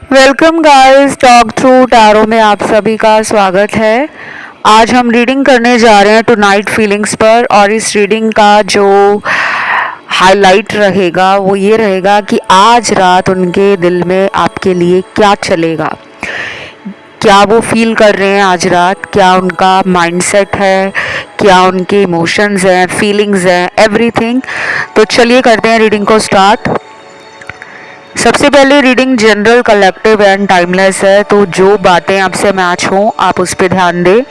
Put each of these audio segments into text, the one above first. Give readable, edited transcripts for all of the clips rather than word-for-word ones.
Welcome guys, talk through tarot में आप सभी का स्वागत है। आज हम रीडिंग करने जा रहे हैं टुनाइट फीलिंग्स पर और इस रीडिंग का जो हाईलाइट रहेगा वो ये रहेगा कि आज रात उनके दिल में आपके लिए क्या चलेगा, क्या वो फील कर रहे हैं आज रात, क्या उनका माइंडसेट है, क्या उनके इमोशंस हैं, फीलिंग्स हैं, एवरीथिंग। तो चलिए करते हैं रीडिंग को स्टार्ट। सबसे पहले reading general, collective and timeless है, तो जो बातें आपसे मैच हों आप उस पर ध्यान दें।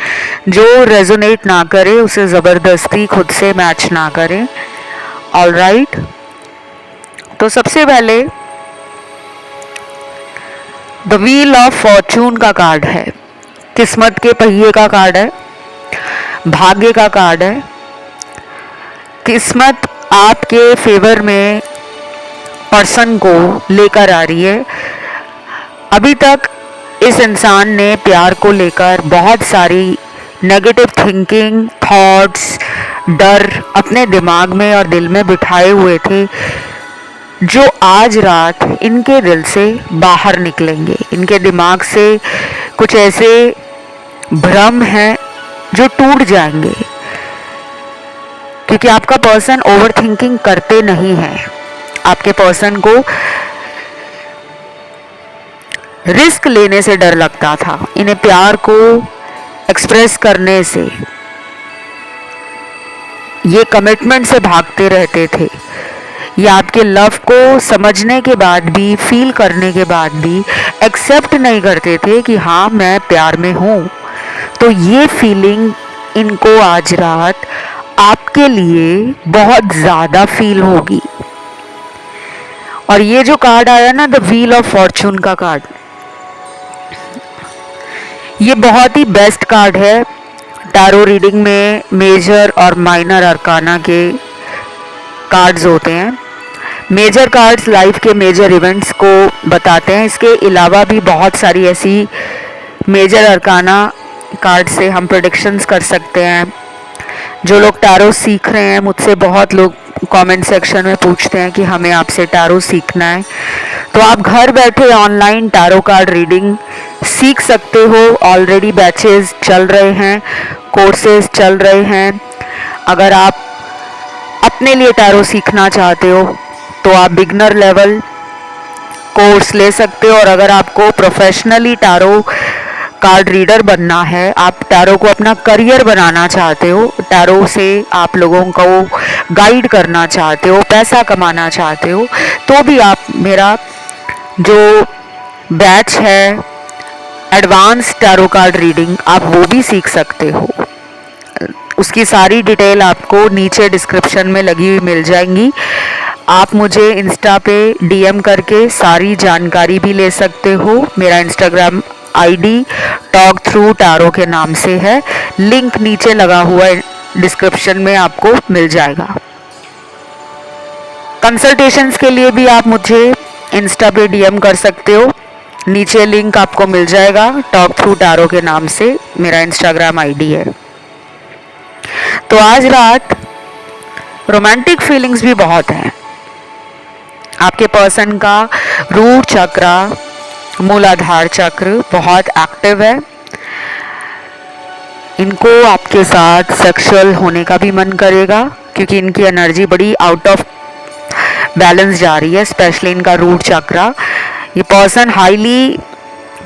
जो रेजोनेट ना करे उसे ज़बरदस्ती खुद से मैच ना करें। ऑल राइट, तो सबसे पहले द व्हील ऑफ फॉर्चून का कार्ड है। किस्मत के पहिए का कार्ड है, भाग्य का कार्ड है। किस्मत आपके फेवर में पर्सन को लेकर आ रही है। अभी तक इस इंसान ने प्यार को लेकर बहुत सारी नेगेटिव थिंकिंग, थॉट्स, डर अपने दिमाग में और दिल में बिठाए हुए थे, जो आज रात इनके दिल से बाहर निकलेंगे। इनके दिमाग से कुछ ऐसे भ्रम हैं जो टूट जाएंगे, क्योंकि आपका पर्सन ओवर थिंकिंग करते नहीं हैं। आपके पर्सन को रिस्क लेने से डर लगता था, इन्हें प्यार को एक्सप्रेस करने से, ये कमिटमेंट से भागते रहते थे। ये आपके लव को समझने के बाद भी, फील करने के बाद भी एक्सेप्ट नहीं करते थे कि हाँ मैं प्यार में हूँ। तो ये फीलिंग इनको आज रात आपके लिए बहुत ज़्यादा फील होगी। और ये जो कार्ड आया ना, द व्हील ऑफ फॉर्चून का कार्ड, ये बहुत ही बेस्ट कार्ड है। टैरो रीडिंग में मेजर और माइनर अरकाना के कार्ड्स होते हैं। मेजर कार्ड्स लाइफ के मेजर इवेंट्स को बताते हैं। इसके अलावा भी बहुत सारी ऐसी मेजर अरकाना कार्ड से हम प्रेडिक्शंस कर सकते हैं। जो लोग टैरो सीख रहे हैं, मुझसे बहुत लोग कमेंट सेक्शन में पूछते हैं कि हमें आपसे टैरो सीखना है, तो आप घर बैठे ऑनलाइन टैरो कार्ड रीडिंग सीख सकते हो। ऑलरेडी बैचेस चल रहे हैं, कोर्सेज चल रहे हैं। अगर आप अपने लिए टैरो सीखना चाहते हो तो आप बिगनर लेवल कोर्स ले सकते हो, और अगर आपको प्रोफेशनली टैरो कार्ड रीडर बनना है, आप टैरो को अपना करियर बनाना चाहते हो, टैरो से आप लोगों को गाइड करना चाहते हो, पैसा कमाना चाहते हो, तो भी आप मेरा जो बैच है एडवांस टैरो कार्ड रीडिंग, आप वो भी सीख सकते हो। उसकी सारी डिटेल आपको नीचे डिस्क्रिप्शन में लगी हुई मिल जाएंगी। आप मुझे इंस्टा पे डीएम करके सारी जानकारी भी ले सकते हो। मेरा Instagram ID talk through tarot के नाम से है, लिंक नीचे लगा हुआ है, डिस्क्रिप्शन में आपको मिल जाएगा। कंसल्टेशंस के लिए भी आप मुझे इंस्टा पे डीएम कर सकते हो, नीचे लिंक आपको मिल जाएगा। टॉक थ्रू टैरो के नाम से मेरा इंस्टाग्राम आईडी है। तो आज रात रोमांटिक फीलिंग्स भी बहुत हैं। आपके पर्सन का रूट चक्र, मूलाधार चक्र बहुत एक्टिव है। इनको आपके साथ सेक्सुअल होने का भी मन करेगा, क्योंकि इनकी एनर्जी बड़ी आउट ऑफ बैलेंस जा रही है, स्पेशली इनका रूट चक्र। ये पर्सन हाईली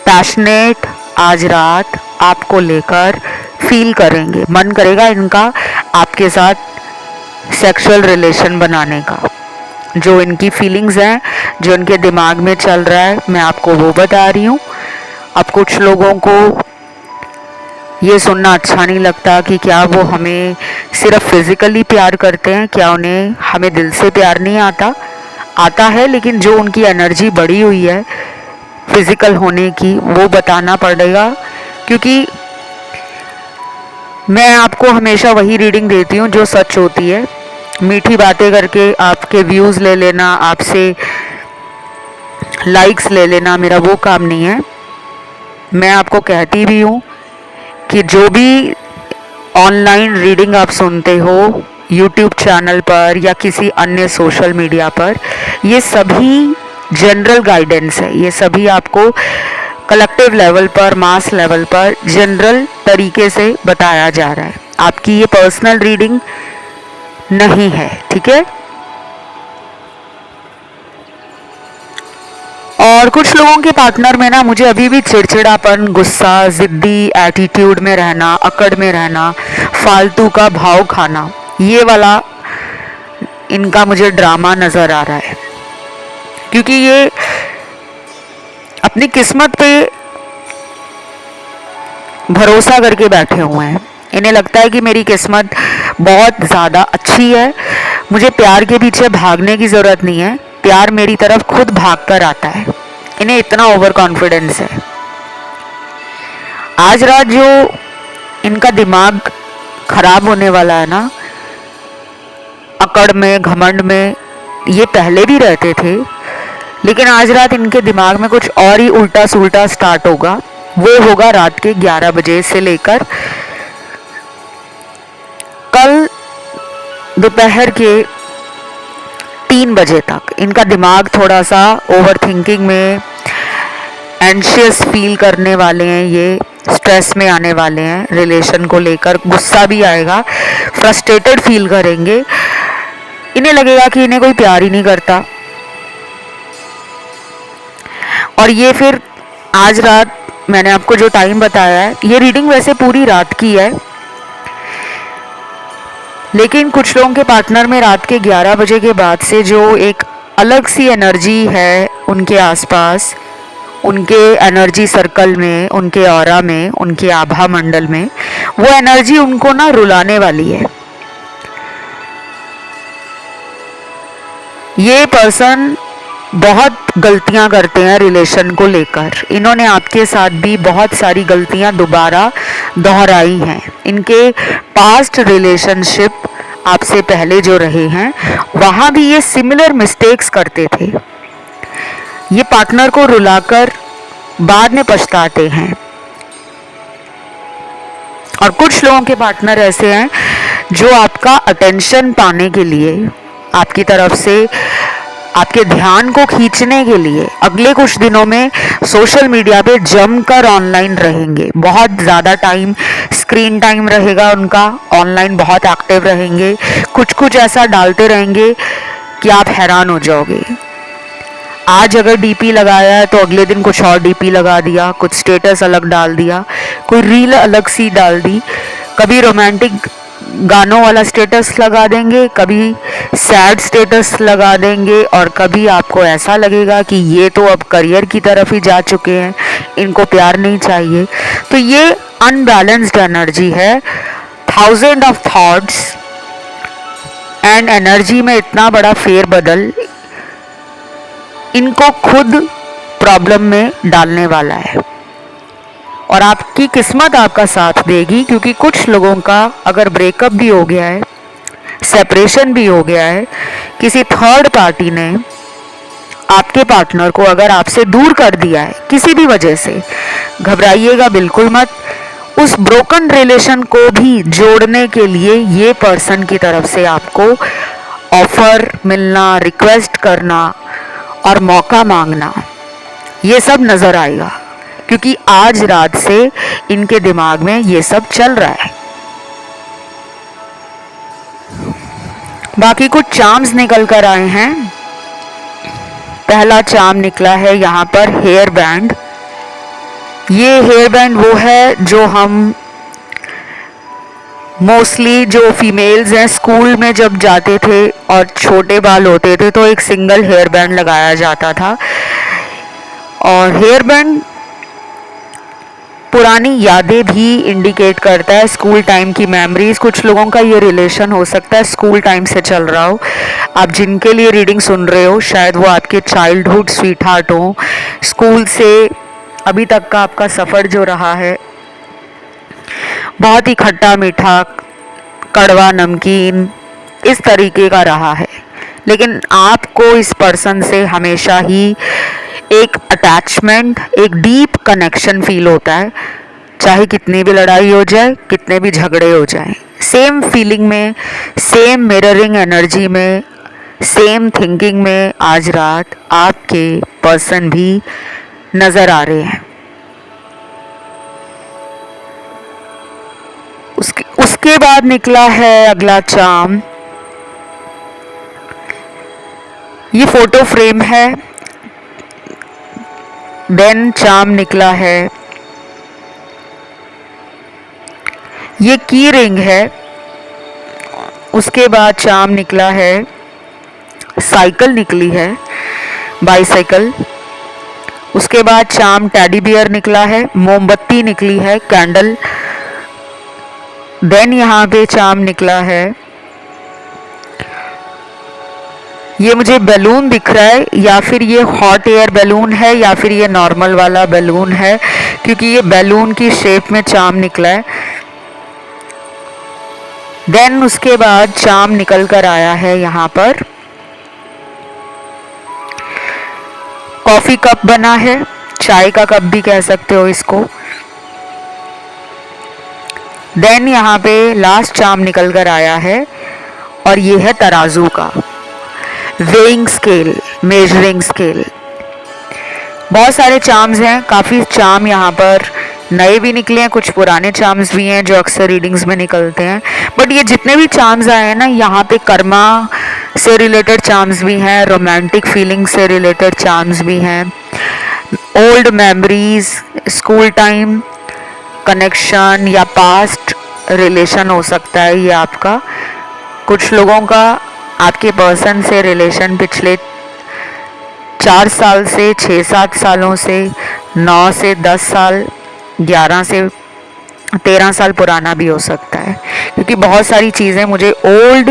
पैशनेट आज रात आपको लेकर फील करेंगे, मन करेगा इनका आपके साथ सेक्सुअल रिलेशन बनाने का। जो इनकी फीलिंग्स हैं, जो इनके दिमाग में चल रहा है, मैं आपको वो बता रही हूँ। अब कुछ लोगों को ये सुनना अच्छा नहीं लगता कि क्या वो हमें सिर्फ फिजिकली प्यार करते हैं, क्या उन्हें हमें दिल से प्यार नहीं आता। आता है, लेकिन जो उनकी एनर्जी बढ़ी हुई है फिजिकल होने की, वो बताना पड़ेगा। क्योंकि मैं आपको हमेशा वही रीडिंग देती हूँ जो सच होती है। मीठी बातें करके आपके व्यूज़ ले लेना, आपसे लाइक्स ले लेना, मेरा वो काम नहीं है। मैं आपको कहती भी हूँ कि जो भी ऑनलाइन रीडिंग आप सुनते हो यूट्यूब चैनल पर या किसी अन्य सोशल मीडिया पर, ये सभी जनरल गाइडेंस है, ये सभी आपको कलेक्टिव लेवल पर, मास लेवल पर जनरल तरीके से बताया जा रहा है। आपकी ये पर्सनल रीडिंग नहीं है, ठीक है। और कुछ लोगों के पार्टनर में ना मुझे अभी भी चिड़चिड़ापन, गुस्सा, जिद्दी एटीट्यूड में रहना, अकड़ में रहना, फालतू का भाव खाना, ये वाला इनका मुझे ड्रामा नज़र आ रहा है। क्योंकि ये अपनी किस्मत पे भरोसा करके बैठे हुए हैं। इन्हें लगता है कि मेरी किस्मत बहुत ज़्यादा अच्छी है, मुझे प्यार के पीछे भागने की ज़रूरत नहीं है, प्यार मेरी तरफ खुद भाग कर आता है। इन्हें इतना ओवर कॉन्फिडेंस है। आज रात जो इनका दिमाग खराब होने वाला है ना, अकड़ में, घमंड में, ये पहले भी रहते थे, लेकिन आज रात इनके दिमाग में कुछ और ही उल्टा सुल्टा स्टार्ट होगा। वो होगा रात के 11 बजे से लेकर कल दोपहर के 3 बजे तक इनका दिमाग थोड़ा सा ओवर थिंकिंग में, एंशियस फील करने वाले हैं, ये स्ट्रेस में आने वाले हैं, रिलेशन को लेकर गुस्सा भी आएगा, फ्रस्ट्रेटेड फील करेंगे, इन्हें लगेगा कि इन्हें कोई प्यार ही नहीं करता। और ये फिर आज रात मैंने आपको जो टाइम बताया है, ये रीडिंग वैसे पूरी रात की है, लेकिन कुछ लोगों के पार्टनर में रात के 11 बजे के बाद से जो एक अलग सी एनर्जी है उनके आसपास, उनके एनर्जी सर्कल में, उनके ऑरा में, उनके आभा मंडल में, वो एनर्जी उनको ना रुलाने वाली है। ये पर्सन बहुत गलतियां करते हैं रिलेशन को लेकर। इन्होंने आपके साथ भी बहुत सारी गलतियां दोबारा दोहराई हैं। इनके पास्ट रिलेशनशिप आपसे पहले जो रहे हैं, वहाँ भी ये सिमिलर मिस्टेक्स करते थे। ये पार्टनर को रुलाकर बाद में पछताते हैं। और कुछ लोगों के पार्टनर ऐसे हैं जो आपका अटेंशन पाने के लिए, आपकी तरफ से आपके ध्यान को खींचने के लिए अगले कुछ दिनों में सोशल मीडिया पे जमकर ऑनलाइन रहेंगे। बहुत ज़्यादा टाइम स्क्रीन टाइम रहेगा उनका, ऑनलाइन बहुत एक्टिव रहेंगे, कुछ कुछ ऐसा डालते रहेंगे कि आप हैरान हो जाओगे। आज अगर डीपी लगाया है तो अगले दिन कुछ और डीपी लगा दिया, कुछ स्टेटस अलग डाल दिया, कोई रील अलग सी डाल दी, कभी रोमांटिक गानों वाला स्टेटस लगा देंगे, कभी सैड स्टेटस लगा देंगे, और कभी आपको ऐसा लगेगा कि ये तो अब करियर की तरफ ही जा चुके हैं, इनको प्यार नहीं चाहिए। तो ये अनबैलेंस्ड एनर्जी है, thousand of thoughts and energy में इतना बड़ा फेरबदल इनको खुद प्रॉब्लम में डालने वाला है। और आपकी किस्मत आपका साथ देगी, क्योंकि कुछ लोगों का अगर ब्रेकअप भी हो गया है, सेपरेशन भी हो गया है, किसी थर्ड पार्टी ने आपके पार्टनर को अगर आपसे दूर कर दिया है किसी भी वजह से, घबराइएगा बिल्कुल मत। उस ब्रोकन रिलेशन को भी जोड़ने के लिए ये पर्सन की तरफ से आपको ऑफर मिलना, रिक्वेस्ट करना और मौका मांगना, ये सब नज़र आएगा, क्योंकि आज रात से इनके दिमाग में ये सब चल रहा है। बाकी कुछ चार्म्स निकल कर आए हैं। पहला चार्म निकला है यहाँ पर हेयर बैंड। ये हेयर बैंड वो है जो हम मोस्टली जो फीमेल्स हैं स्कूल में जब जाते थे और छोटे बाल होते थे तो एक सिंगल हेयर बैंड लगाया जाता था। और हेयर बैंड पुरानी यादें भी इंडिकेट करता है, स्कूल टाइम की मेमोरीज। कुछ लोगों का ये रिलेशन हो सकता है स्कूल टाइम से चल रहा हो। आप जिनके लिए रीडिंग सुन रहे हो शायद वो आपके चाइल्डहुड स्वीट हार्ट हो, स्कूल से अभी तक का आपका सफ़र जो रहा है बहुत ही खट्टा मीठा, कड़वा नमकीन, इस तरीके का रहा है। लेकिन आपको इस पर्सन से हमेशा ही एक अटैचमेंट, एक डीप कनेक्शन फील होता है, चाहे कितनी भी लड़ाई हो जाए, कितने भी झगड़े हो जाएं। सेम फीलिंग में, सेम मिररिंग एनर्जी में सेम थिंकिंग में आज रात आपके पर्सन भी नज़र आ रहे हैं। उसके बाद निकला है अगला चार्म। ये फोटो फ्रेम है। देन चार्म निकला है, ये की रिंग है। उसके बाद चार्म निकला है, साइकिल निकली है, बाईसाइकिल। उसके बाद चार्म टेडी बियर निकला है, मोमबत्ती निकली है, कैंडल। देन यहाँ पे चार्म निकला है, ये मुझे बैलून दिख रहा है, या फिर ये हॉट एयर बैलून है या फिर ये नॉर्मल वाला बैलून है, क्योंकि ये बैलून की शेप में चार्म निकला है। देन उसके बाद चार्म निकल कर आया है यहाँ पर, कॉफी कप बना है, चाय का कप भी कह सकते हो इसको। देन यहाँ पे लास्ट चार्म निकल कर आया है और ये है तराजू का वेइंग स्केल, मेजरिंग स्केल। बहुत सारे चार्म्स हैं, काफ़ी चार्म यहाँ पर नए भी निकले हैं, कुछ पुराने चार्म्स भी हैं जो अक्सर रीडिंग्स में निकलते हैं। बट ये जितने भी चार्म्स आए हैं ना, यहाँ पे कर्मा से रिलेटेड चार्म्स भी हैं, रोमांटिक फीलिंग से रिलेटेड चार्म्स भी हैं, old memories, school time connection या पास्ट रिलेशन हो सकता है ये आपका। कुछ लोगों का आपके पर्सन से रिलेशन पिछले 4 साल से 6-7 सालों से, 9 से 10 साल, 11 से 13 साल पुराना भी हो सकता है, क्योंकि बहुत सारी चीज़ें मुझे ओल्ड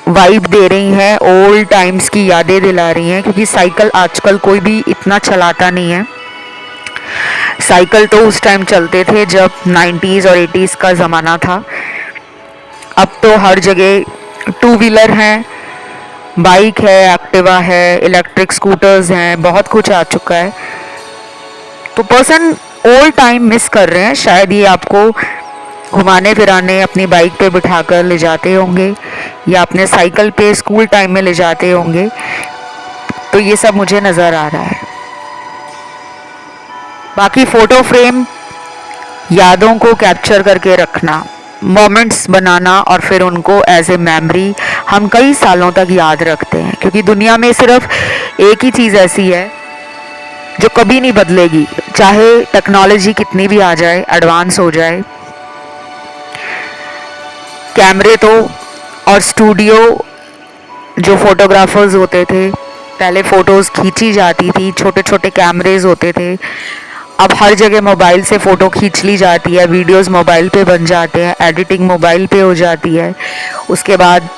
वाइब दे रही हैं, ओल्ड टाइम्स की यादें दिला रही हैं। क्योंकि साइकिल आजकल कोई भी इतना चलाता नहीं है। साइकिल तो उस टाइम चलते थे जब 90s और 80s का ज़माना था। अब तो हर जगह टू व्हीलर हैं, बाइक है, एक्टिवा है, इलेक्ट्रिक स्कूटर्स हैं, बहुत कुछ आ चुका है। तो पर्सन ओल्ड टाइम मिस कर रहे हैं। शायद ये आपको घुमाने फिराने अपनी बाइक पे बिठाकर ले जाते होंगे या अपने साइकिल पे स्कूल टाइम में ले जाते होंगे। तो ये सब मुझे नज़र आ रहा है। बाकी फ़ोटो फ्रेम यादों को कैप्चर करके रखना, मोमेंट्स बनाना और फिर उनको एज ए मेमोरी हम कई सालों तक याद रखते हैं। क्योंकि दुनिया में सिर्फ एक ही चीज़ ऐसी है जो कभी नहीं बदलेगी, चाहे टेक्नोलॉजी कितनी भी आ जाए, एडवांस हो जाए। कैमरे तो और स्टूडियो, जो फोटोग्राफर्स होते थे पहले, फ़ोटोज़ खींची जाती थी, छोटे छोटे कैमरेज होते थे। अब हर जगह मोबाइल से फ़ोटो खींच ली जाती है, वीडियोस मोबाइल पे बन जाते हैं, एडिटिंग मोबाइल पे हो जाती है। उसके बाद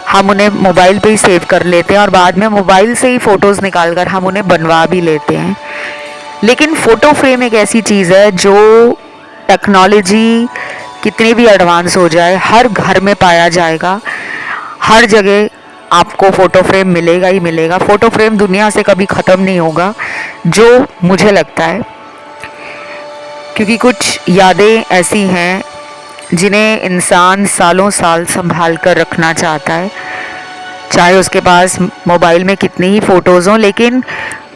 हम उन्हें मोबाइल पे ही सेव कर लेते हैं और बाद में मोबाइल से ही फ़ोटोज़ निकाल कर हम उन्हें बनवा भी लेते हैं। लेकिन फ़ोटो फ्रेम एक ऐसी चीज़ है जो टेक्नोलॉजी कितनी भी एडवांस हो जाए हर घर में पाया जाएगा, हर जगह आपको फ़ोटो फ्रेम मिलेगा ही मिलेगा। फ़ोटो फ्रेम दुनिया से कभी ख़त्म नहीं होगा, जो मुझे लगता है। क्योंकि कुछ यादें ऐसी हैं जिन्हें इंसान सालों साल संभाल कर रखना चाहता है, चाहे उसके पास मोबाइल में कितनी ही फ़ोटोज़ हों, लेकिन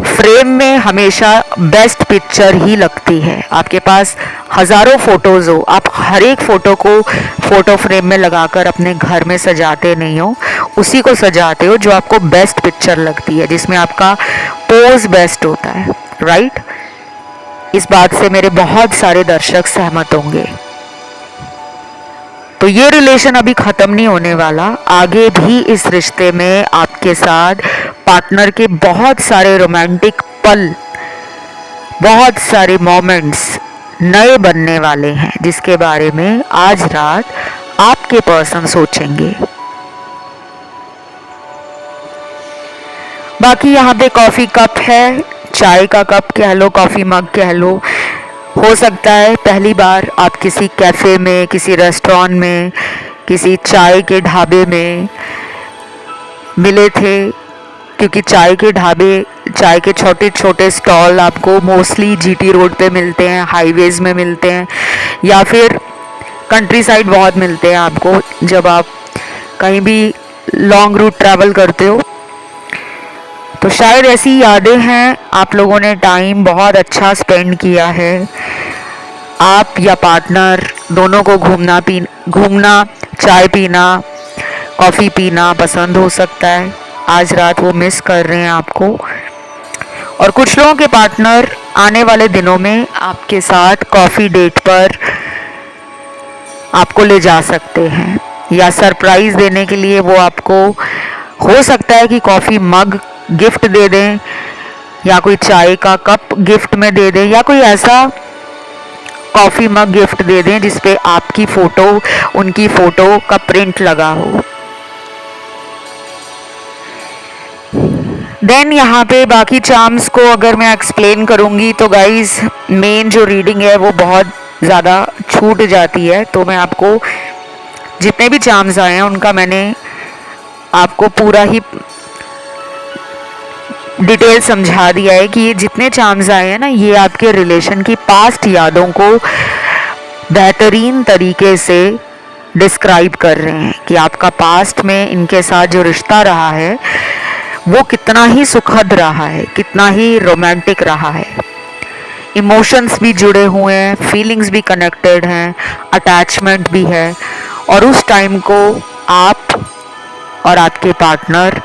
फ्रेम में हमेशा बेस्ट पिक्चर ही लगती है। आपके पास हज़ारों फ़ोटोज़ हो, आप हर एक फ़ोटो को फ़ोटो फ्रेम में लगाकर अपने घर में सजाते नहीं हो, उसी को सजाते हो जो आपको बेस्ट पिक्चर लगती है, जिसमें आपका पोज बेस्ट होता है, राइट। इस बात से मेरे बहुत सारे दर्शक सहमत होंगे। तो ये रिलेशन अभी ख़त्म नहीं होने वाला, आगे भी इस रिश्ते में आपके साथ पार्टनर के बहुत सारे रोमांटिक पल, बहुत सारे मोमेंट्स नए बनने वाले हैं, जिसके बारे में आज रात आपके पर्सन सोचेंगे। बाकी यहाँ पे कॉफ़ी कप है, चाय का कप कह लो, कॉफ़ी मग कह लो। हो सकता है पहली बार आप किसी कैफ़े में, किसी रेस्टोरेंट में, किसी चाय के ढाबे में मिले थे, क्योंकि चाय के ढाबे, चाय के छोटे छोटे स्टॉल आपको मोस्टली जीटी रोड पे मिलते हैं, हाईवेज़ में मिलते हैं, या फिर कंट्री साइड बहुत मिलते हैं आपको। जब आप कहीं भी लॉन्ग रूट ट्रैवल करते हो। तो शायद ऐसी यादें हैं, आप लोगों ने टाइम बहुत अच्छा स्पेंड किया है। आप या पार्टनर दोनों को घूमना, चाय पीना, कॉफ़ी पीना पसंद हो सकता है। आज रात वो मिस कर रहे हैं आपको। और कुछ लोगों के पार्टनर आने वाले दिनों में आपके साथ कॉफ़ी डेट पर आपको ले जा सकते हैं, या सरप्राइज़ देने के लिए वो आपको हो सकता है कि कॉफ़ी मग गिफ्ट दे दें, या कोई चाय का कप गिफ्ट में दे दें, या कोई ऐसा कॉफ़ी मग गिफ्ट दे दें जिसपे आपकी फ़ोटो, उनकी फ़ोटो का प्रिंट लगा हो। देन यहाँ पे बाकी चार्म्स को अगर मैं एक्सप्लेन करूँगी तो गाइज मेन जो रीडिंग है वो बहुत ज़्यादा छूट जाती है। तो मैं आपको जितने भी चार्म्स आए हैं उनका मैंने आपको पूरा ही डिटेल समझा दिया है कि ये जितने चार्म्स आए हैं ना, ये आपके रिलेशन की पास्ट यादों को बेहतरीन तरीके से डिस्क्राइब कर रहे हैं कि आपका पास्ट में इनके साथ जो रिश्ता रहा है वो कितना ही सुखद रहा है, कितना ही रोमांटिक रहा है। इमोशंस भी जुड़े हुए हैं, फीलिंग्स भी कनेक्टेड हैं, अटैचमेंट भी है, और उस टाइम को आप और आपके पार्टनर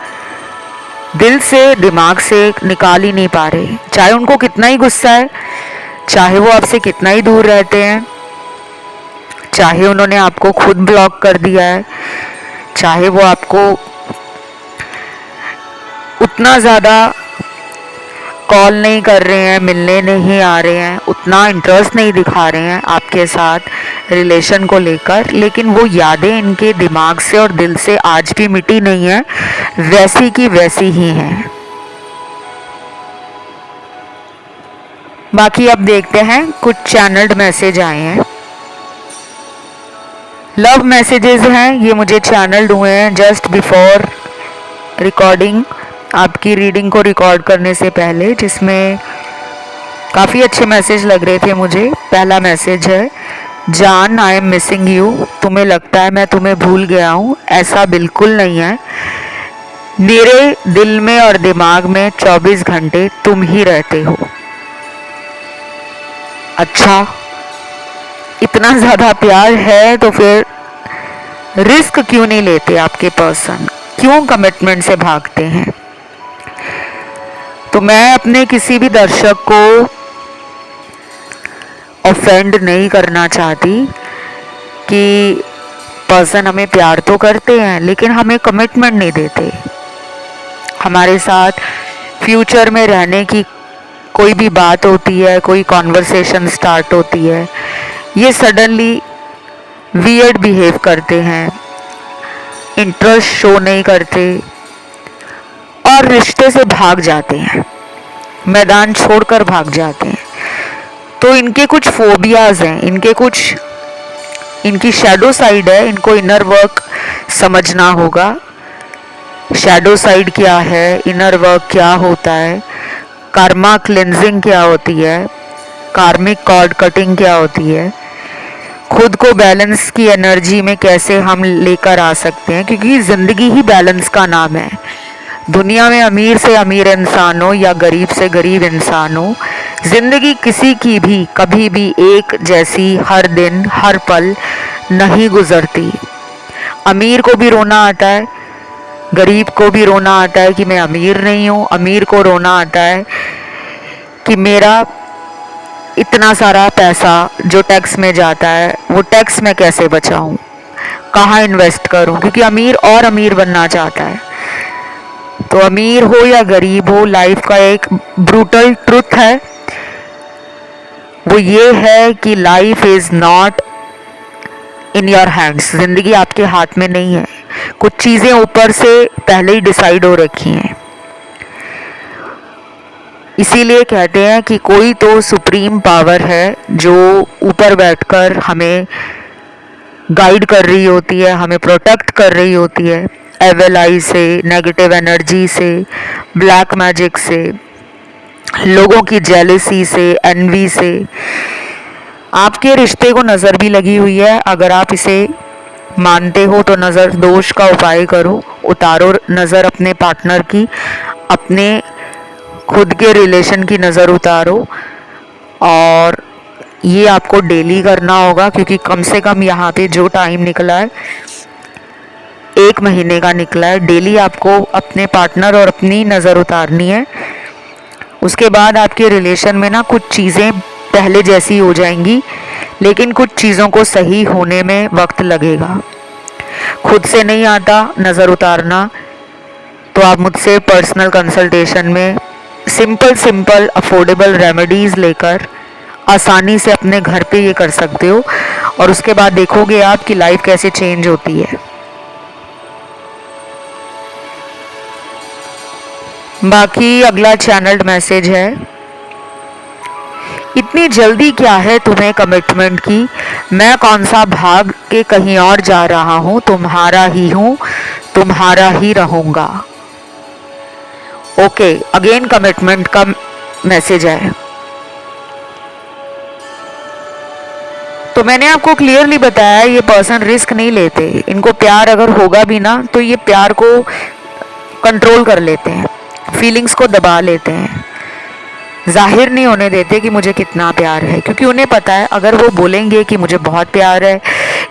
दिल से, दिमाग से निकाल ही नहीं पा रहे। चाहे उनको कितना ही गुस्सा है, चाहे वो आपसे कितना ही दूर रहते हैं, चाहे उन्होंने आपको खुद ब्लॉक कर दिया है, चाहे वो आपको उतना ज़्यादा कॉल नहीं कर रहे हैं, मिलने नहीं आ रहे हैं, उतना इंटरेस्ट नहीं दिखा रहे हैं आपके साथ रिलेशन को लेकर, लेकिन वो यादें इनके दिमाग से और दिल से आज भी मिटी नहीं है, वैसी की वैसी ही हैं। बाकी अब देखते हैं, कुछ चैनल्ड मैसेज आए हैं, लव मैसेजेस हैं, ये मुझे चैनल्ड हुए हैं जस्ट बिफोर रिकॉर्डिंग, आपकी रीडिंग को रिकॉर्ड करने से पहले, जिसमें काफ़ी अच्छे मैसेज लग रहे थे मुझे। पहला मैसेज है, जान आई एम मिसिंग यू, तुम्हें लगता है मैं तुम्हें भूल गया हूँ, ऐसा बिल्कुल नहीं है, मेरे दिल में और दिमाग में 24 घंटे तुम ही रहते हो। अच्छा, इतना ज़्यादा प्यार है तो फिर रिस्क क्यों नहीं लेते आपके पर्सन, क्यों कमिटमेंट से भागते हैं। तो मैं अपने किसी भी दर्शक को ऑफेंड नहीं करना चाहती कि पर्सन हमें प्यार तो करते हैं लेकिन हमें कमिटमेंट नहीं देते, हमारे साथ फ्यूचर में रहने की कोई भी बात होती है, कोई कॉन्वर्सेशन स्टार्ट होती है, ये सडनली वियर्ड बिहेव करते हैं, इंटरेस्ट शो नहीं करते और रिश्ते से भाग जाते हैं, मैदान छोड़कर भाग जाते हैं। तो इनके कुछ फोबियाज हैं, इनकी शैडो साइड है, इनको इनर वर्क समझना होगा। शैडो साइड क्या है, इनर वर्क क्या होता है, कर्मा क्लिनजिंग क्या होती है, कार्मिक कॉर्ड कटिंग क्या होती है, खुद को बैलेंस की एनर्जी में कैसे हम लेकर आ सकते हैं, क्योंकि ज़िंदगी ही बैलेंस का नाम है। दुनिया में अमीर से अमीर इंसान हो या गरीब से गरीब इंसान हो, ज़िंदगी किसी की भी कभी भी एक जैसी हर दिन हर पल नहीं गुजरती। अमीर को भी रोना आता है, गरीब को भी रोना आता है कि मैं अमीर नहीं हूँ, अमीर को रोना आता है कि मेरा इतना सारा पैसा जो टैक्स में जाता है वो टैक्स में कैसे बचाऊं, कहाँ इन्वेस्ट करूं, क्योंकि अमीर और अमीर बनना चाहता है। तो अमीर हो या गरीब हो, लाइफ का एक ब्रूटल ट्रुथ है, वो ये है कि life is not in your hands, जिंदगी आपके हाथ में नहीं है, कुछ चीज़ें ऊपर से पहले ही डिसाइड हो रखी हैं। इसीलिए कहते हैं कि कोई तो सुप्रीम पावर है जो ऊपर बैठकर हमें गाइड कर रही होती है, हमें प्रोटेक्ट कर रही होती है एविल आई से, नेगेटिव एनर्जी से, ब्लैक मैजिक से, लोगों की जेलसी से, एनवी से। आपके रिश्ते को नज़र भी लगी हुई है, अगर आप इसे मानते हो तो नज़र दोष का उपाय करो, उतारो नज़र अपने पार्टनर की, अपने खुद के रिलेशन की नज़र उतारो। और ये आपको डेली करना होगा, क्योंकि कम से कम यहाँ पे जो टाइम निकला है 1 महीने का निकला है। डेली आपको अपने पार्टनर और अपनी नज़र उतारनी है। उसके बाद आपके रिलेशन में ना कुछ चीज़ें पहले जैसी हो जाएंगी, लेकिन कुछ चीज़ों को सही होने में वक्त लगेगा। खुद से नहीं आता नज़र उतारना तो आप मुझसे पर्सनल कंसल्टेशन में सिंपल अफोर्डेबल रेमेडीज़ लेकर आसानी से अपने घर पे ये कर सकते हो, और उसके बाद देखोगे आपकी लाइफ कैसे चेंज होती है। बाकी अगला चैनल्ड मैसेज है, इतनी जल्दी क्या है तुम्हें कमिटमेंट की, मैं कौन सा भाग के कहीं और जा रहा हूँ, तुम्हारा ही हूँ, तुम्हारा ही रहूँगा। ओके, अगेन कमिटमेंट का मैसेज है। तो मैंने आपको क्लियरली बताया ये पर्सन रिस्क नहीं लेते। इनको प्यार अगर होगा भी ना तो ये प्यार को कंट्रोल कर लेते हैं, फीलिंग्स को दबा लेते हैं, जाहिर नहीं होने देते कि मुझे कितना प्यार है, क्योंकि उन्हें पता है अगर वो बोलेंगे कि मुझे बहुत प्यार है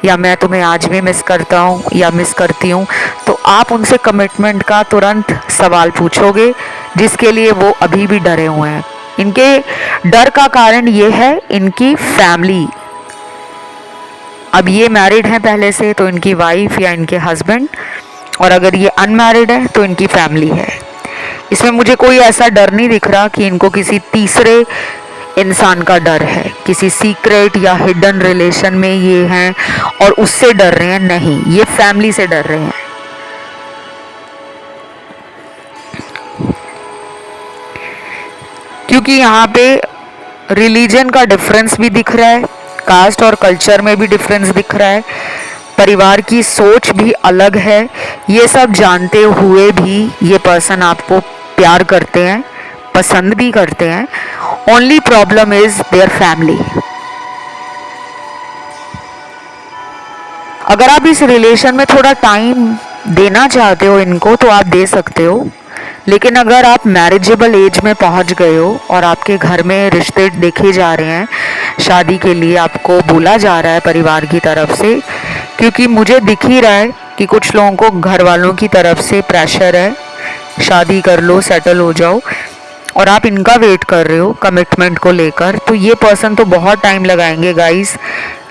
या मैं तुम्हें आज भी मिस करता हूँ या मिस करती हूँ, तो आप उनसे कमिटमेंट का तुरंत सवाल पूछोगे, जिसके लिए वो अभी भी डरे हुए हैं। इनके डर का कारण ये है इनकी फैमिली। अब ये मैरिड हैं पहले से तो इनकी वाइफ या इनके हस्बैंड, और अगर ये अनमैरिड है तो इनकी फैमिली है। इसमें मुझे कोई ऐसा डर नहीं दिख रहा कि इनको किसी तीसरे इंसान का डर है, किसी सीक्रेट या हिडन रिलेशन में ये हैं और उससे डर रहे हैं। नहीं, ये फैमिली से डर रहे हैं। क्योंकि यहाँ पे रिलीजन का डिफरेंस भी दिख रहा है, कास्ट और कल्चर में भी डिफरेंस दिख रहा है, परिवार की सोच भी अलग है। ये सब जानते हुए भी ये पर्सन आपको प्यार करते हैं, पसंद भी करते हैं। Only problem is their family. अगर आप इस रिलेशन में थोड़ा टाइम देना चाहते हो इनको तो आप दे सकते हो, लेकिन अगर आप मैरिजेबल एज में पहुंच गए हो और आपके घर में रिश्ते देखे जा रहे हैं, शादी के लिए आपको बोला जा रहा है परिवार की तरफ से, क्योंकि मुझे दिख ही रहा है कि कुछ लोगों को घर वालों की तरफ से प्रेशर है, शादी कर लो, सेटल हो जाओ, और आप इनका वेट कर रहे हो कमिटमेंट को लेकर, तो ये पर्सन तो बहुत टाइम लगाएंगे गाइस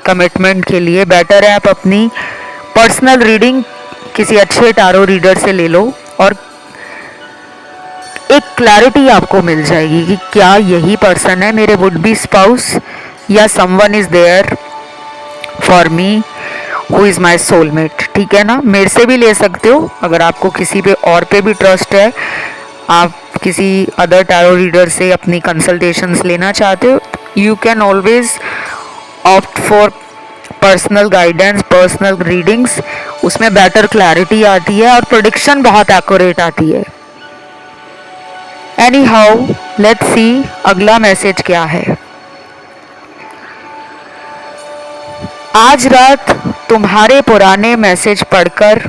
कमिटमेंट के लिए। बेटर है आप अपनी पर्सनल रीडिंग किसी अच्छे टारो रीडर से ले लो और एक क्लैरिटी आपको मिल जाएगी कि क्या यही पर्सन है मेरे वुड बी स्पाउस, या someone is there for me who is my soulmate. ठीक है ना, मेरे से भी ले सकते हो। अगर आपको किसी पे और पे भी ट्रस्ट है, आप किसी अदर टैरो रीडर से अपनी कंसल्टेशंस लेना चाहते हो, you can always opt for personal guidance, personal readings. उसमें बेटर क्लैरिटी आती है और प्रेडिक्शन बहुत एक्यूरेट आती है। एनी हाउ, लेट्स सी अगला मैसेज क्या है। आज रात तुम्हारे पुराने मैसेज पढ़कर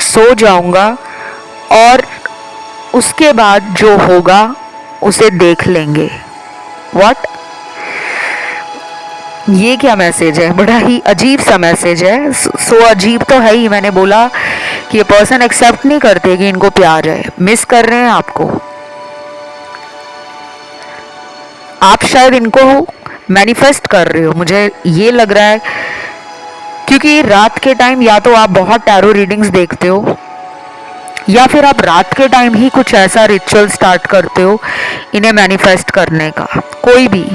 सो जाऊंगा और उसके बाद जो होगा उसे देख लेंगे। व्हाट? ये क्या मैसेज है? बड़ा ही अजीब सा मैसेज है। सो अजीब तो है ही। मैंने बोला कि ये पर्सन एक्सेप्ट नहीं करते कि इनको प्यार है, मिस कर रहे हैं आपको। आप शायद इनको मैनिफेस्ट कर रहे हो, मुझे ये लग रहा है, क्योंकि रात के टाइम या तो आप बहुत टैरो रीडिंग्स देखते हो या फिर आप रात के टाइम ही कुछ ऐसा रिचुअल स्टार्ट करते हो इन्हें मैनिफेस्ट करने का। कोई भी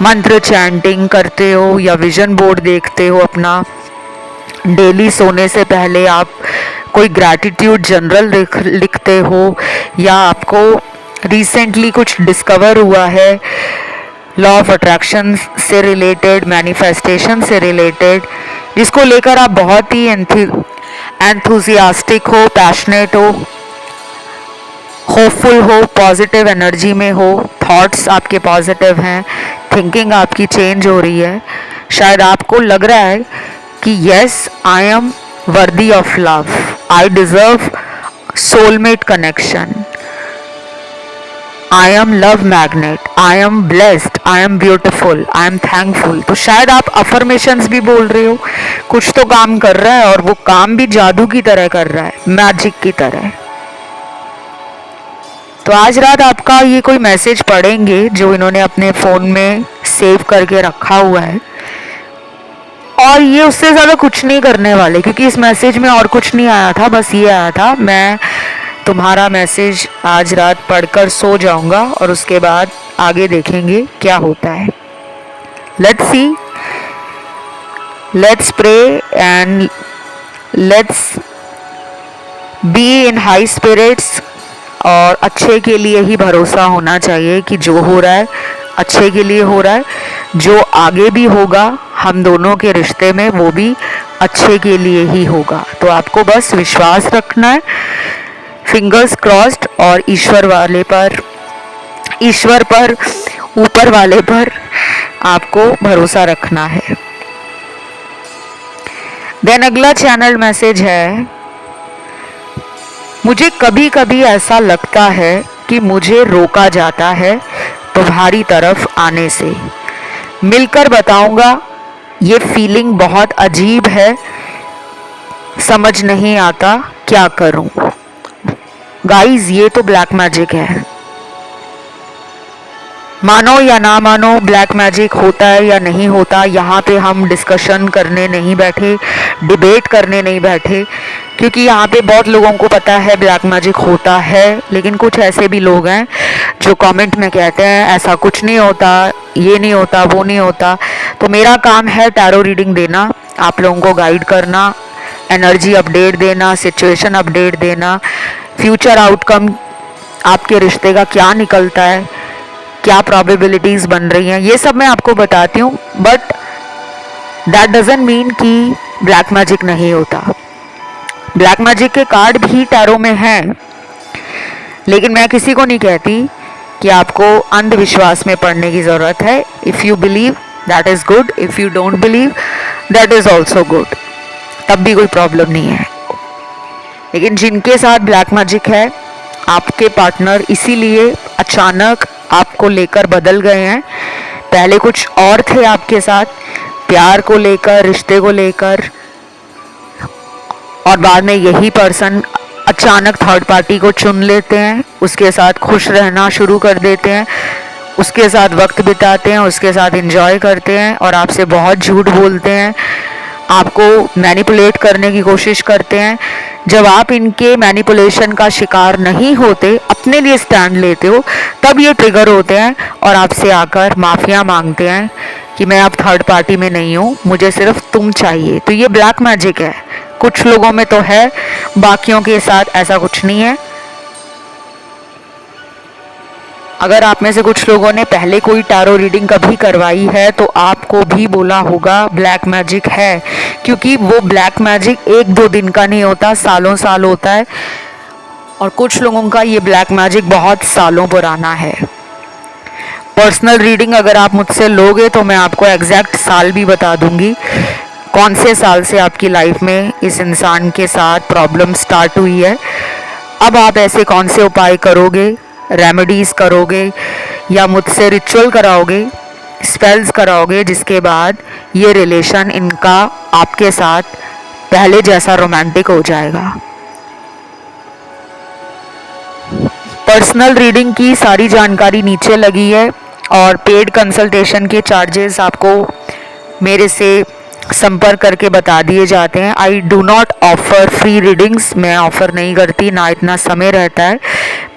मंत्र चैंटिंग करते हो या विजन बोर्ड देखते हो अपना, डेली सोने से पहले आप कोई ग्रैटिट्यूड जनरल लिखते हो, या आपको रिसेंटली कुछ डिस्कवर हुआ है लॉ ऑफ अट्रैक्शन से रिलेटेड, मैनिफेस्टेशन से रिलेटेड, जिसको लेकर आप बहुत ही एंथुजियास्टिक हो, पैशनेट हो, होपफुल हो, पॉजिटिव एनर्जी में हो, थॉट्स आपके पॉजिटिव हैं, थिंकिंग आपकी चेंज हो रही है। शायद आपको लग रहा है कि yes I am worthy of love, I deserve soulmate connection, I am love magnet, I am blessed, I am beautiful, I am thankful. तो शायद आप अफर्मेशंस भी बोल रहे हो, कुछ तो काम कर रहा है और वो काम भी जादू की तरह कर रहा है, मैजिक की तरह। तो आज रात आपका ये कोई मैसेज पढ़ेंगे जो इन्होंने अपने फ़ोन में सेव करके रखा हुआ है, और ये उससे ज़्यादा कुछ नहीं करने वाले, क्योंकि इस मैसेज में और कुछ नहीं आया था, बस ये आया था मैं तुम्हारा मैसेज आज रात पढ़कर सो जाऊंगा और उसके बाद आगे देखेंगे क्या होता है। Let's see, let's pray and let's be in high spirits. और अच्छे के लिए ही भरोसा होना चाहिए कि जो हो रहा है अच्छे के लिए हो रहा है, जो आगे भी होगा हम दोनों के रिश्ते में वो भी अच्छे के लिए ही होगा। तो आपको बस विश्वास रखना है, फिंगर्स क्रॉस्ड, और ईश्वर पर ऊपर वाले पर आपको भरोसा रखना है। देन अगला चैनल मैसेज है, मुझे कभी कभी ऐसा लगता है कि मुझे रोका जाता है तुम्हारी तरफ आने से, मिलकर बताऊंगा, ये फीलिंग बहुत अजीब है, समझ नहीं आता क्या करूं। गाइस ये तो ब्लैक मैजिक है, मानो या ना मानो ब्लैक मैजिक होता है या नहीं होता, यहाँ पे हम डिस्कशन करने नहीं बैठे, डिबेट करने नहीं बैठे, क्योंकि यहाँ पे बहुत लोगों को पता है ब्लैक मैजिक होता है, लेकिन कुछ ऐसे भी लोग हैं जो कमेंट में कहते हैं ऐसा कुछ नहीं होता, ये नहीं होता, वो नहीं होता। तो मेरा काम है टैरो रीडिंग देना, आप लोगों को गाइड करना, एनर्जी अपडेट देना, सिचुएशन अपडेट देना, फ्यूचर आउटकम आपके रिश्ते का क्या निकलता है, क्या प्रोबेबिलिटीज़ बन रही हैं, ये सब मैं आपको बताती हूँ। बट दैट डजंट मीन कि ब्लैक मैजिक नहीं होता। ब्लैक मैजिक के कार्ड भी टैरो में हैं, लेकिन मैं किसी को नहीं कहती कि आपको अंधविश्वास में पढ़ने की ज़रूरत है। If you believe that is good, if you don't believe that is also good, तब भी कोई प्रॉब्लम नहीं है। लेकिन जिनके साथ ब्लैक मैजिक है, आपके पार्टनर इसीलिए अचानक आपको लेकर बदल गए हैं। पहले कुछ और थे आपके साथ, प्यार को लेकर, रिश्ते को लेकर, और बाद में यही पर्सन अचानक थर्ड पार्टी को चुन लेते हैं, उसके साथ खुश रहना शुरू कर देते हैं, उसके साथ वक्त बिताते हैं, उसके साथ एंजॉय करते हैं, और आपसे बहुत झूठ बोलते हैं, आपको मैनिपुलेट करने की कोशिश करते हैं। जब आप इनके मैनिपुलेशन का शिकार नहीं होते, अपने लिए स्टैंड लेते हो, तब ये ट्रिगर होते हैं और आपसे आकर माफिया मांगते हैं कि मैं अब थर्ड पार्टी में नहीं हूँ, मुझे सिर्फ तुम चाहिए। तो ये ब्लैक मैजिक है, कुछ लोगों में तो है, बाकियों के साथ ऐसा कुछ नहीं है। अगर आप में से कुछ लोगों ने पहले कोई टैरो रीडिंग कभी करवाई है तो आपको भी बोला होगा ब्लैक मैजिक है, क्योंकि वो ब्लैक मैजिक एक दो दिन का नहीं होता, सालों साल होता है। और कुछ लोगों का ये ब्लैक मैजिक बहुत सालों पुराना है। पर्सनल रीडिंग अगर आप मुझसे लोगे तो मैं आपको एग्जैक्ट साल भी बता दूंगी, कौन से साल से आपकी लाइफ में इस इंसान के साथ प्रॉब्लम स्टार्ट हुई है। अब आप ऐसे कौन से उपाय करोगे, रेमेडीज़ करोगे, या मुझसे रिचुअल कराओगे, स्पेल्स कराओगे, जिसके बाद ये रिलेशन इनका आपके साथ पहले जैसा रोमांटिक हो जाएगा। पर्सनल रीडिंग की सारी जानकारी नीचे लगी है, और पेड कंसल्टेशन के चार्जेस आपको मेरे से संपर्क करके बता दिए जाते हैं। I do not offer free readings, मैं ऑफ़र नहीं करती, ना इतना समय रहता है,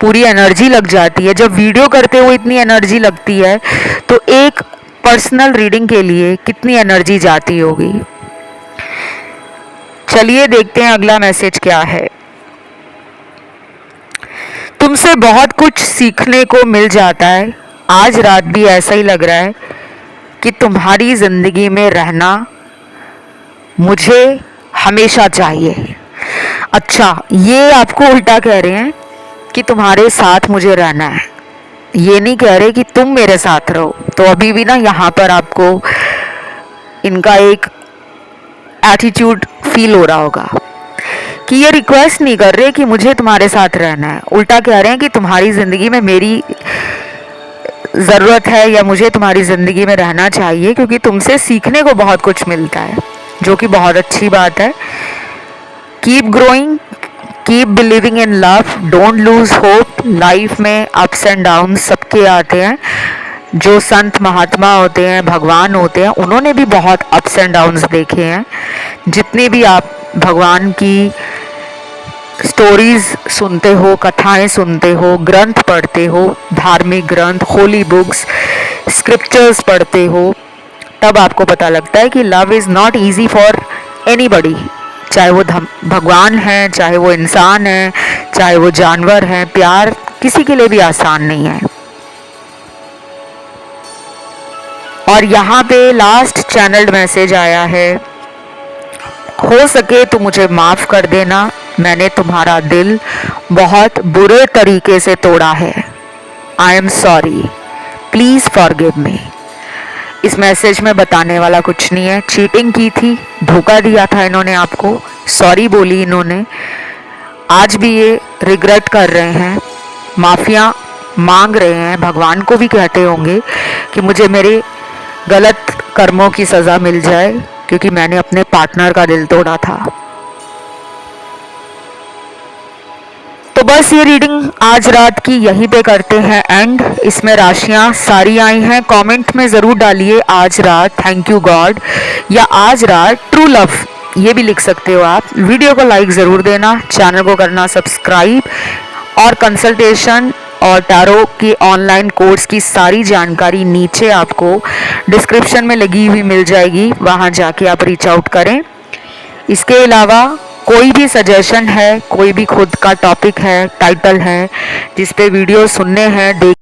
पूरी एनर्जी लग जाती है। जब वीडियो करते हुए इतनी एनर्जी लगती है तो एक पर्सनल रीडिंग के लिए कितनी एनर्जी जाती होगी। चलिए देखते हैं अगला मैसेज क्या है। तुमसे बहुत कुछ सीखने को मिल जाता है, आज रात भी ऐसा ही लग रहा है कि तुम्हारी ज़िंदगी में रहना मुझे हमेशा चाहिए। अच्छा, ये आपको उल्टा कह रहे हैं कि तुम्हारे साथ मुझे रहना है, ये नहीं कह रहे कि तुम मेरे साथ रहो। तो अभी भी ना यहाँ पर आपको इनका एक एटीट्यूड फील हो रहा होगा कि ये रिक्वेस्ट नहीं कर रहे कि मुझे तुम्हारे साथ रहना है, उल्टा कह रहे हैं कि तुम्हारी ज़िंदगी में मेरी ज़रूरत है या मुझे तुम्हारी ज़िंदगी में रहना चाहिए, क्योंकि तुमसे सीखने को बहुत कुछ मिलता है, जो कि बहुत अच्छी बात है। Keep growing, keep believing in love, don't lose hope. Life में अप्स एंड डाउन सबके आते हैं। जो संत महात्मा होते हैं, भगवान होते हैं, उन्होंने भी बहुत अप्स एंड डाउन्स देखे हैं। जितनी भी आप भगवान की स्टोरीज सुनते हो, कथाएं सुनते हो, ग्रंथ पढ़ते हो, धार्मिक ग्रंथ, होली बुक्स, स्क्रिप्चर्स पढ़ते हो, तब आपको पता लगता है कि love is not easy for anybody. चाहे वो भगवान है, चाहे वो इंसान है, चाहे वो जानवर है, प्यार किसी के लिए भी आसान नहीं है। और यहाँ पे लास्ट चैनल्ड मैसेज आया है, हो सके तो मुझे माफ़ कर देना, मैंने तुम्हारा दिल बहुत बुरे तरीके से तोड़ा है। I am sorry, please forgive me. इस मैसेज में बताने वाला कुछ नहीं है। चीटिंग की थी, धोखा दिया था इन्होंने आपको, सॉरी बोली इन्होंने, आज भी ये रिग्रेट कर रहे हैं, माफ़िया मांग रहे हैं, भगवान को भी कहते होंगे कि मुझे मेरे गलत कर्मों की सज़ा मिल जाए, क्योंकि मैंने अपने पार्टनर का दिल तोड़ा था। तो बस ये रीडिंग आज रात की यहीं पे करते हैं एंड। इसमें राशियां सारी आई हैं। कमेंट में ज़रूर डालिए आज रात थैंक यू गॉड, या आज रात ट्रू लव, ये भी लिख सकते हो आप। वीडियो को लाइक ज़रूर देना, चैनल को करना सब्सक्राइब, और कंसल्टेशन और टैरो की ऑनलाइन कोर्स की सारी जानकारी नीचे आपको डिस्क्रिप्शन में लगी हुई मिल जाएगी, वहाँ जाके आप रीच आउट करें। इसके अलावा कोई भी सजेशन है, कोई भी खुद का टॉपिक है, टाइटल है, जिस पे वीडियो सुनने हैं, देख